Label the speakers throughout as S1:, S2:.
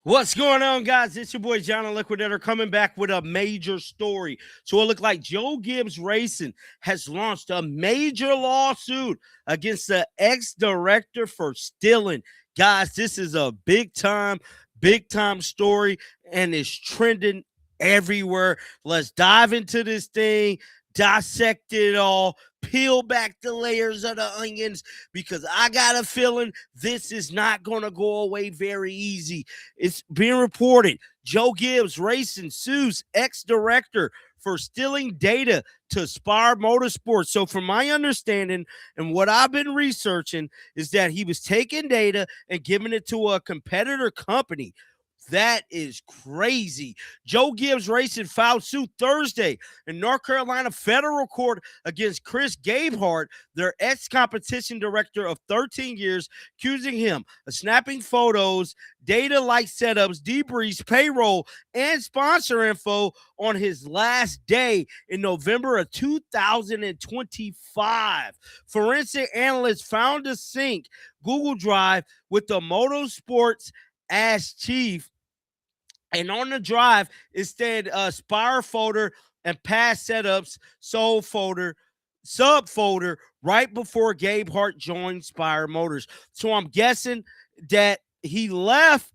S1: What's going on, guys? It's your boy John the Liquidator coming back with a major story. So it looked like Joe Gibbs Racing has launched a major lawsuit against the ex-director for stealing. Guys, this is a big time story, and it's trending everywhere. Let's dive into this thing, dissect it all, peel back the layers of the onions, because I got a feeling this is not going to go away very easy. It's being reported Joe Gibbs Racing sues ex-director for stealing data to Spire Motorsports. So from my understanding and what I've been researching is that he was taking data and giving it to a competitor company. That is crazy. Joe Gibbs Racing filed suit Thursday in North Carolina federal court against Chris Gabehart, their ex-competition director of 13 years, accusing him of snapping photos, data-like setups, debriefs, payroll, and sponsor info on his last day in November of 2025. Forensic analysts found a sync Google Drive with the Motorsports as chief, and on the drive, it said Spire folder and past setups, sold folder, subfolder right before Gabehart joined Spire Motors. So I'm guessing that he left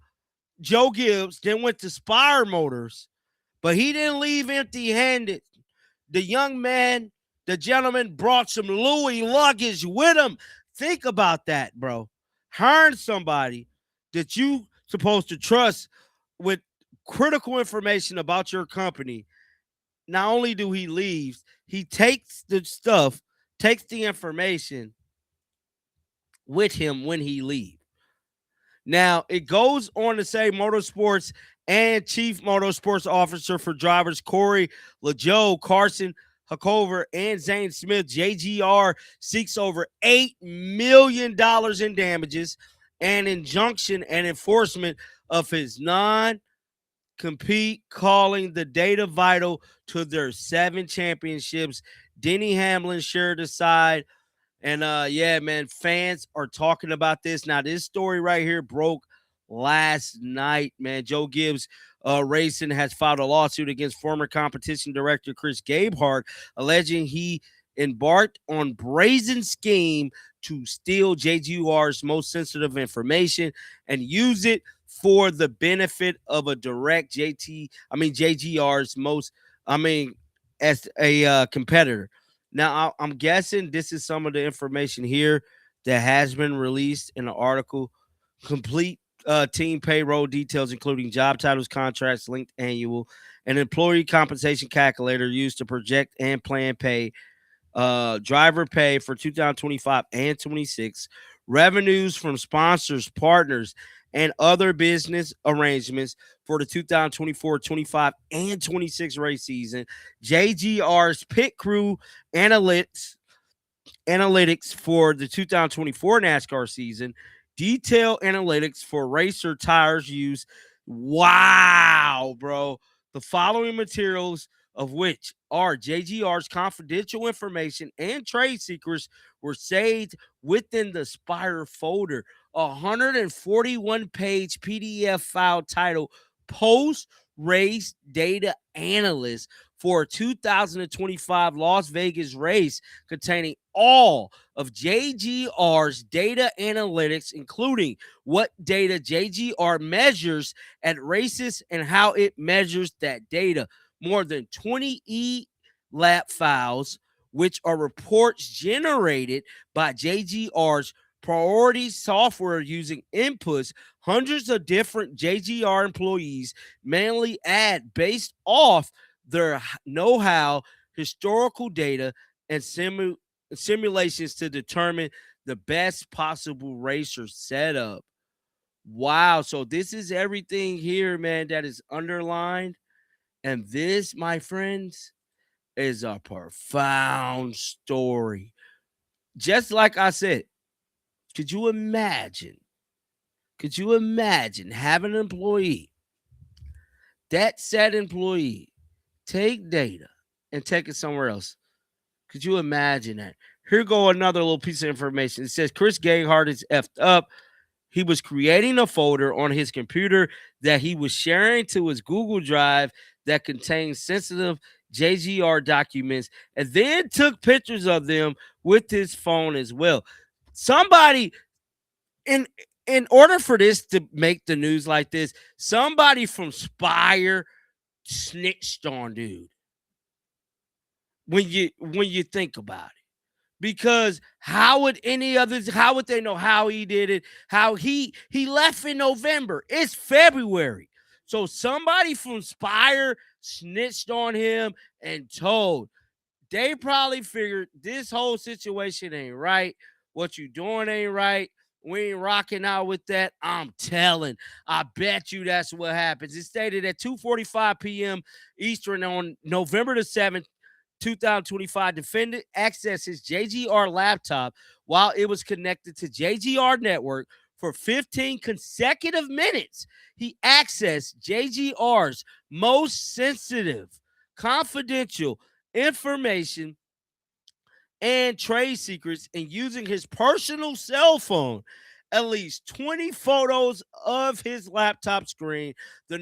S1: Joe Gibbs, then went to Spire Motors, but he didn't leave empty handed. The young man, the gentleman, brought some Louis luggage with him. Think about that, bro. Hiring somebody that you supposed to trust with critical information about your company. Not only do he leave, he takes the stuff, takes the information with him when he leaves. Now, it goes on to say Motorsports and Chief Motorsports Officer for drivers Corey LaJoe, Carson Hookover, and Zane Smith, JGR, seeks over $8 million in damages and injunction and enforcement of his non-compete, calling the data vital to their 7 championships. Denny Hamlin shared the side. And yeah, man, fans are talking about this. Now, this story right here broke last night, man. Joe Gibbs Racing has filed a lawsuit against former competition director Chris Gabehart, alleging he embarked on brazen scheme to steal JGR's most sensitive information and use it for the benefit of a direct JGR's most, as a competitor. Now, I'm guessing this is some of the information here that has been released in the article. Complete team payroll details, including job titles, contracts, linked annual, and employee compensation calculator used to project and plan pay, driver pay for 2025 and 26, revenues from sponsors, partners, and other business arrangements for the 2024, 25, and 26 race season, JGR's pit crew analytics for the 2024 NASCAR season, detailed analytics for racer tires used. Wow, bro. The following materials, of which are JGR's confidential information and trade secrets, were saved within the Spire folder. A 141-page PDF file titled Post Race Data Analyst for a 2025 Las Vegas race, containing all of JGR's data analytics, including what data JGR measures at races and how it measures that data. More than 20 lap files, which are reports generated by JGR's priority software using inputs hundreds of different JGR employees manually add based off their know-how, historical data, and simulations to determine the best possible racer setup. Wow. So this is everything here, man, that is underlined. And this, my friends, is a profound story. Just like I said, could you imagine? Could you imagine having an employee, that said employee, take data and take it somewhere else? Could you imagine that? Here go another little piece of information. It says Chris Gabehart is effed up. he was creating a folder on his computer that he was sharing to his Google Drive that contained sensitive JGR documents, and then took pictures of them with his phone as well. Somebody in in order for this to make the news like this, somebody from Spire snitched on dude. When you think about it. Because how would they know how he did it? How he left in November. It's February. So somebody from Spire snitched on him and told. They probably figured this whole situation ain't right. What you doing ain't right. We ain't rocking out with that. I'm telling. I bet you that's what happens. It stated at 2:45 p.m. Eastern on November the 7th, 2025, defendant accessed his JGR laptop while it was connected to JGR network for 15 consecutive minutes. He accessed JGR's most sensitive, confidential information and trade secrets, and using his personal cell phone, at least 20 photos of his laptop screen, the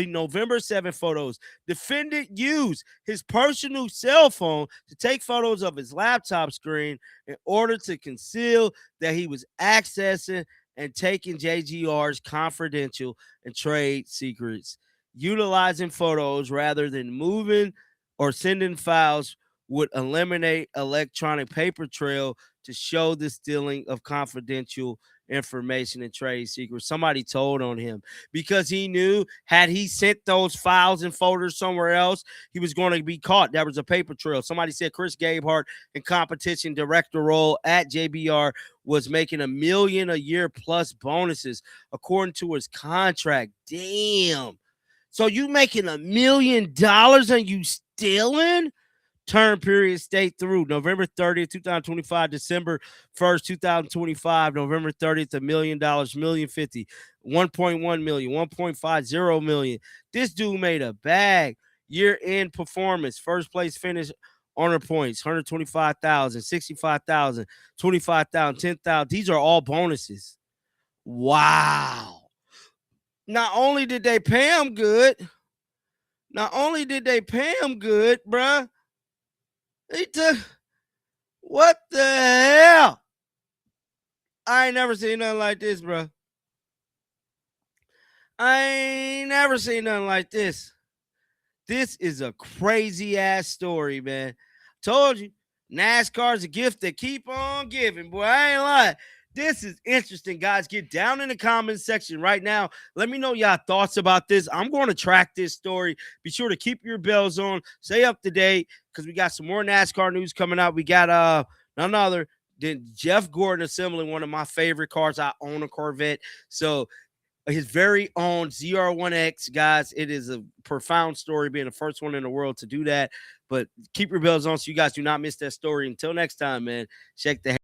S1: November 7 photos. Defendant used his personal cell phone to take photos of his laptop screen in order to conceal that he was accessing and taking JGR's confidential and trade secrets. Utilizing photos rather than moving or sending files would eliminate electronic paper trail to show the stealing of confidential information and trade secrets. Somebody told on him because he knew had he sent those files and folders somewhere else, he was going to be caught. That was a paper trail. Somebody said Chris Gabehart in competition director role at JBR was making $1 million a year plus bonuses according to his contract. Damn. So you making $1 million and you stealing? Term period stay through November 30th, 2025, December 1st, 2025, November 30th, $1 million, $1,050,000, 1.1 million, 1.50 million. This dude made a bag. Year-end performance, first place finish, honor points, 125,000, 65,000, 25,000, 10,000. These are all bonuses. Wow. Not only did they pay him good, bruh. What the hell? I ain't never seen nothing like this, bro. I ain't never seen nothing like this. This is a crazy ass story, man. Told you, NASCAR's a gift that keep on giving, boy. I ain't lying. This is interesting, guys. Get down in the comments section right now. Let me know y'all thoughts about this. I'm going to track this story. Be sure to keep your bells on. Stay up to date because we got some more NASCAR news coming out. We got none other than Jeff Gordon assembling one of my favorite cars. I own a Corvette. So his very own ZR1X, guys. It is a profound story being the first one in the world to do that. But keep your bells on so you guys do not miss that story. Until next time, man. Check the